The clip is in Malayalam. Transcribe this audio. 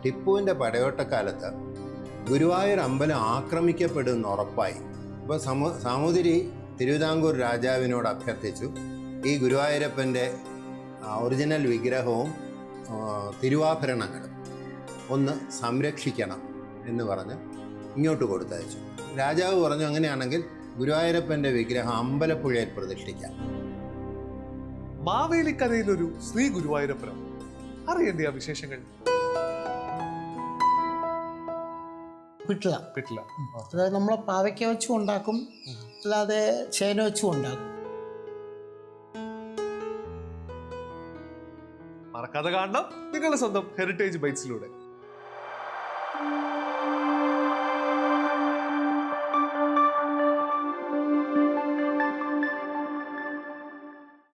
ടിപ്പുവിൻ്റെ പടയോട്ടക്കാലത്ത് ഗുരുവായൂർ അമ്പലം ആക്രമിക്കപ്പെടുമെന്ന് ഉറപ്പായി. അപ്പോൾ സാമൂതിരി തിരുവിതാംകൂർ രാജാവിനോട് അഭ്യർത്ഥിച്ചു ഈ ഗുരുവായൂരപ്പൻ്റെ ഒറിജിനൽ വിഗ്രഹവും തിരുവാഭരണങ്ങളും ഒന്ന് സംരക്ഷിക്കണം എന്ന് പറഞ്ഞ് ഇങ്ങോട്ട് കൊടുത്തയച്ചു. രാജാവ് പറഞ്ഞു അങ്ങനെയാണെങ്കിൽ ഗുരുവായൂരപ്പൻ്റെ വിഗ്രഹം അമ്പലപ്പുഴയിൽ പ്രതിഷ്ഠിക്കാം. മാവേലി കഥയിലൊരു ശ്രീ ഗുരുവായൂരപ്പനം അറിയേണ്ട വിശേഷങ്ങൾ. പിട്ടില അതായത് നമ്മൾ പാവയ്ക്ക വെച്ചും ഉണ്ടാക്കും, അല്ലാതെ ചേന വെച്ചും ഉണ്ടാക്കും. മറക്കാതെ കാണണം നിങ്ങളുടെ സ്വന്തം ഹെറിറ്റേജ് ബൈറ്റ്സിലൂടെ.